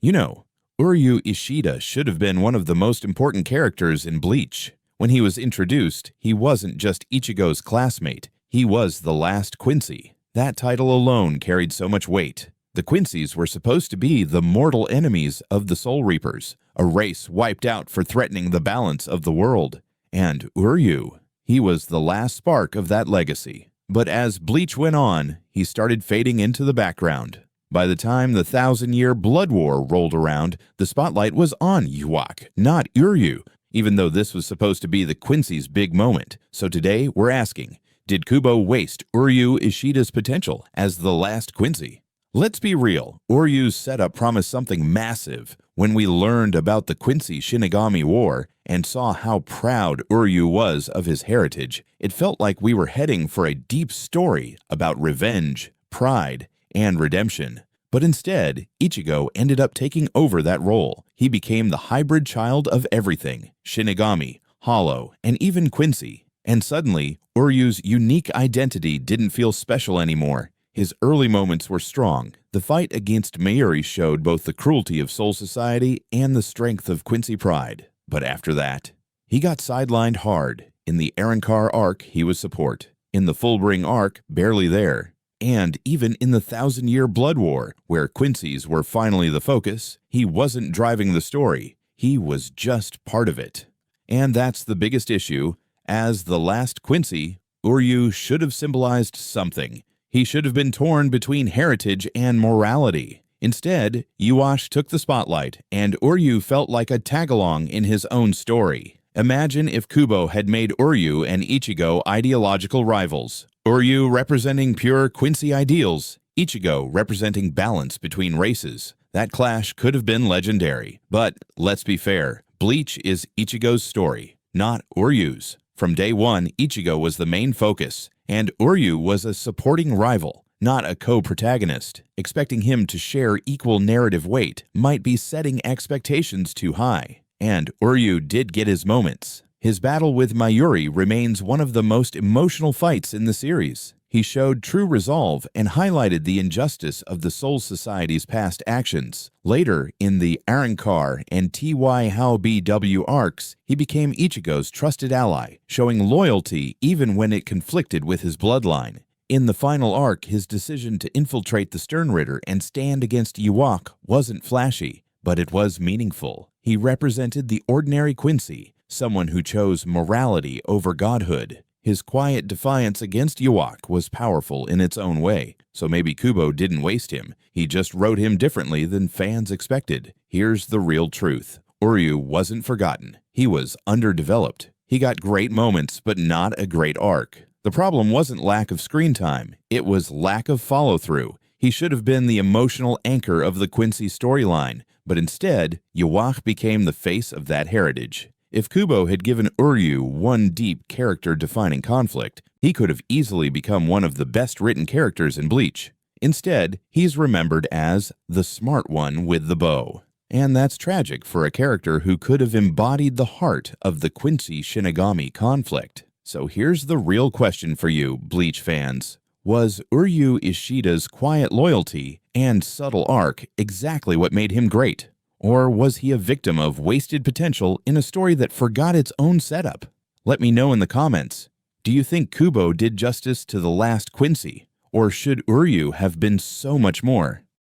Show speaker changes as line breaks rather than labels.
You know, Uryu Ishida should have been one of the most important characters in Bleach. When he was introduced, he wasn't just Ichigo's classmate, he was the last Quincy. That title alone carried so much weight. The Quincy's were supposed to be the mortal enemies of the Soul Reapers, a race wiped out for threatening the balance of the world. And Uryu, he was the last spark of that legacy. But as Bleach went on, he started fading into the background. By the time the 1,000-year Blood War rolled around, the spotlight was on Yhwach, not Uryu, even though this was supposed to be the Quincy's big moment. So today, we're asking, did Kubo waste Uryu Ishida's potential as the last Quincy? Let's be real, Uryu's setup promised something massive. When we learned about the Quincy Shinigami War and saw how proud Uryu was of his heritage, it felt like we were heading for a deep story about revenge, pride, and redemption. But instead, Ichigo ended up taking over that role. He became the hybrid child of everything, Shinigami, Hollow, and even Quincy. And suddenly, Uryu's unique identity didn't feel special anymore. His early moments were strong. The fight against Mayuri showed both the cruelty of Soul Society and the strength of Quincy pride. But after that, he got sidelined hard. In the Arrancar arc, he was support. In the Fullbring arc, barely there. And even in the 1,000-year Blood War, where Quincy's were finally the focus, he wasn't driving the story. He was just part of it. And that's the biggest issue. As the last Quincy, Uryu should have symbolized something. He should have been torn between heritage and morality. Instead, Yhwach took the spotlight, and Uryu felt like a tag-along in his own story. Imagine if Kubo had made Uryu and Ichigo ideological rivals. Uryu representing pure Quincy ideals, Ichigo representing balance between races. That clash could have been legendary. But let's be fair, Bleach is Ichigo's story, not Uryu's. From day one, Ichigo was the main focus, and Uryu was a supporting rival, not a co-protagonist. Expecting him to share equal narrative weight might be setting expectations too high. And Uryu did get his moments. His battle with Mayuri remains one of the most emotional fights in the series. He showed true resolve and highlighted the injustice of the Soul Society's past actions. Later, in the Arrancar and TYHWBW arcs, he became Ichigo's trusted ally, showing loyalty even when it conflicted with his bloodline. In the final arc, his decision to infiltrate the Sternritter and stand against Yhwach wasn't flashy, but it was meaningful. He represented the ordinary Quincy, someone who chose morality over godhood. His quiet defiance against Yhwach was powerful in its own way, so maybe Kubo didn't waste him. He just wrote him differently than fans expected. Here's the real truth. Uryu wasn't forgotten. He was underdeveloped. He got great moments, but not a great arc. The problem wasn't lack of screen time. It was lack of follow-through. He should have been the emotional anchor of the Quincy storyline, but instead, Yhwach became the face of that heritage. If Kubo had given Uryu one deep character-defining conflict, he could have easily become one of the best-written characters in Bleach. Instead, he's remembered as the smart one with the bow. And that's tragic for a character who could have embodied the heart of the Quincy Shinigami conflict. So here's the real question for you, Bleach fans. Was Uryu Ishida's quiet loyalty and subtle arc exactly what made him great? Or was he a victim of wasted potential in a story that forgot its own setup? Let me know in the comments. Do you think Kubo did justice to the last Quincy? Or should Uryu have been so much more?